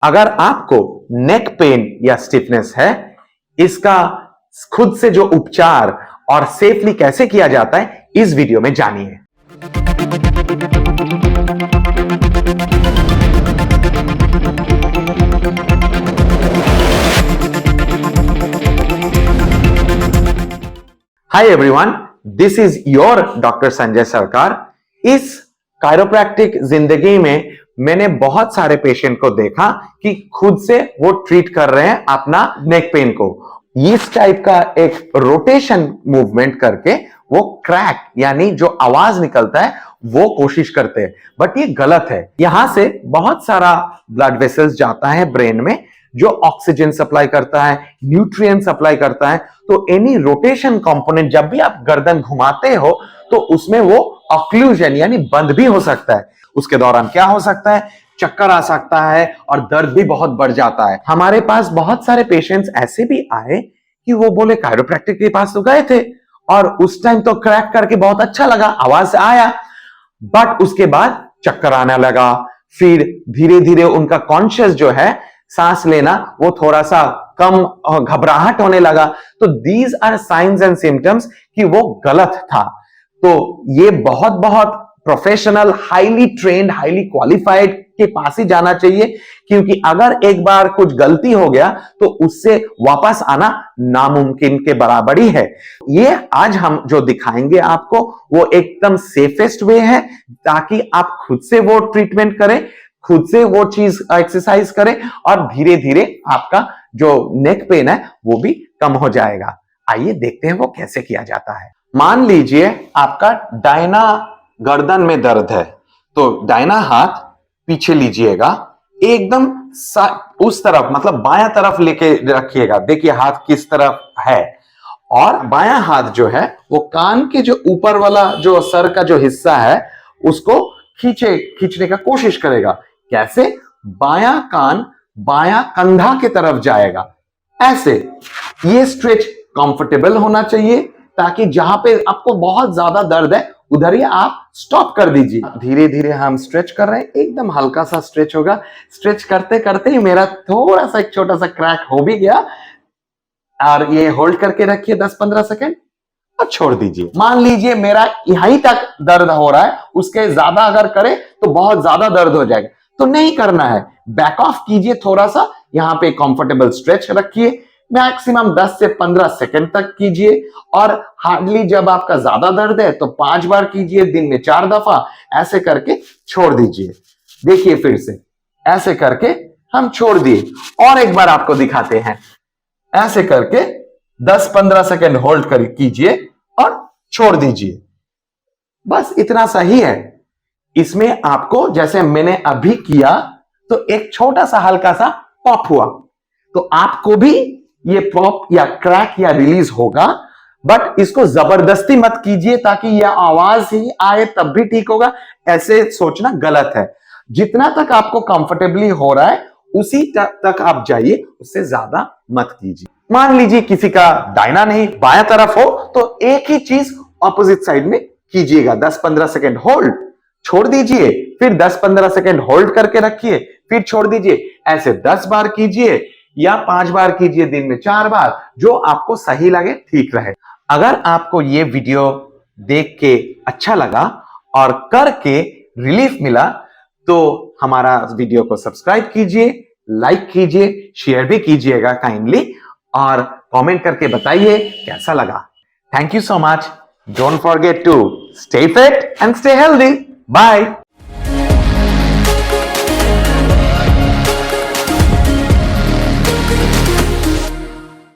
अगर आपको neck pain या स्टिफनेस है, इसका खुद से जो उपचार और सेफली कैसे किया जाता है इस वीडियो में जानिए। Hi everyone, this is your doctor Sanjay सरकार। इस कायरोप्रैक्टिक जिंदगी में मैंने बहुत सारे पेशेंट को देखा कि खुद से वो ट्रीट कर रहे हैं अपना नेक पेन को। इस टाइप का एक रोटेशन मूवमेंट करके वो क्रैक यानी जो आवाज निकलता है वो कोशिश करते हैं, बट ये गलत है। यहां से बहुत सारा ब्लड वेसल्स जाता है ब्रेन में जो ऑक्सीजन सप्लाई करता है, न्यूट्रिएंट सप्लाई करता है। तो एनी रोटेशन कंपोनेंट जब भी आप गर्दन घुमाते हो तो उसमें वो ऑक्लूजन यानी बंद भी हो सकता है। उसके दौरान क्या हो सकता है, चक्कर आ सकता है और दर्द भी बहुत बढ़ जाता है। हमारे पास बहुत सारे पेशेंट्स ऐसे भी आए कि वो बोले कायरोप्रैक्टिक के पास तो गए थे और उस टाइम तो क्रैक करके बहुत अच्छा लगा, आवाज आया, बट उसके बाद चक्कर आने लगा। फिर धीरे धीरे उनका कॉन्शियस जो है, सांस लेना वो थोड़ा सा कम, घबराहट होने लगा। तो these are signs and symptoms कि वो गलत था। तो ये बहुत बहुत professional, highly trained, highly qualified के पास ही जाना चाहिए, क्योंकि अगर एक बार कुछ गलती हो गया तो उससे वापस आना नामुमकिन के बराबर ही है। ये आज हम जो दिखाएंगे आपको वो एकदम सेफेस्ट वे है, ताकि आप खुद से वो ट्रीटमेंट करें, खुद से वो चीज एक्सरसाइज करें और धीरे धीरे आपका जो नेक पेन है वो भी कम हो जाएगा। आइए देखते हैं वो कैसे किया जाता है। मान लीजिए आपका दाहिना गर्दन में दर्द है, तो दाहिना हाथ पीछे लीजिएगा, एकदम उस तरफ मतलब बायां तरफ लेके रखिएगा। देखिए हाथ किस तरफ है, और बायां हाथ जो है वो कान के जो ऊपर वाला जो सर का जो हिस्सा है उसको खींचने का कोशिश करेगा। कैसे? बायां कान बायां कंधा के तरफ जाएगा, ऐसे। ये स्ट्रेच कंफर्टेबल होना चाहिए, ताकि जहां पे आपको बहुत ज्यादा दर्द है उधर ही आप स्टॉप कर दीजिए। धीरे धीरे हम स्ट्रेच कर रहे हैं, एकदम हल्का सा स्ट्रेच होगा। स्ट्रेच करते करते ही मेरा थोड़ा सा एक छोटा सा क्रैक हो भी गया, और ये होल्ड करके रखिए 10-15 सेकेंड और छोड़ दीजिए। मान लीजिए मेरा यहीं तक दर्द हो रहा है, उसके ज्यादा अगर करे तो बहुत ज्यादा दर्द हो जाएगा, तो नहीं करना है। बैक ऑफ कीजिए थोड़ा सा, यहां पे कंफर्टेबल स्ट्रेच रखिए, मैक्सिमम 10 से 15 सेकंड तक कीजिए। और हार्डली जब आपका ज्यादा दर्द है तो 5 बार कीजिए, दिन में 4 दफा, ऐसे करके छोड़ दीजिए। देखिए फिर से ऐसे करके हम छोड़ दिए, और एक बार आपको दिखाते हैं। ऐसे करके 10-15 सेकंड होल्ड कर कीजिए और छोड़ दीजिए। बस इतना सही है। इसमें आपको जैसे मैंने अभी किया तो एक छोटा सा हल्का सा पॉप हुआ, तो आपको भी ये पॉप या क्रैक या रिलीज होगा, बट इसको जबरदस्ती मत कीजिए, ताकि यह आवाज ही आए तब भी ठीक होगा, ऐसे सोचना गलत है। जितना तक आपको कंफर्टेबली हो रहा है उसी तक आप जाइए, उससे ज्यादा मत कीजिए। मान लीजिए किसी का दाहिना नहीं बायां तरफ हो, तो एक ही चीज ऑपोजिट साइड में कीजिएगा। 10-15 सेकेंड होल्ड, छोड़ दीजिए, फिर 10-15 सेकेंड होल्ड करके रखिए, फिर छोड़ दीजिए। ऐसे 10 बार कीजिए या 5 बार कीजिए, दिन में 4 बार, जो आपको सही लगे, ठीक रहे। अगर आपको ये वीडियो देख के अच्छा लगा और करके रिलीफ मिला तो हमारा वीडियो को सब्सक्राइब कीजिए, लाइक कीजिए, शेयर भी कीजिएगा काइंडली, और कमेंट करके बताइए कैसा लगा। Thank you so much. Don't forget to stay fit and stay healthy. Bye.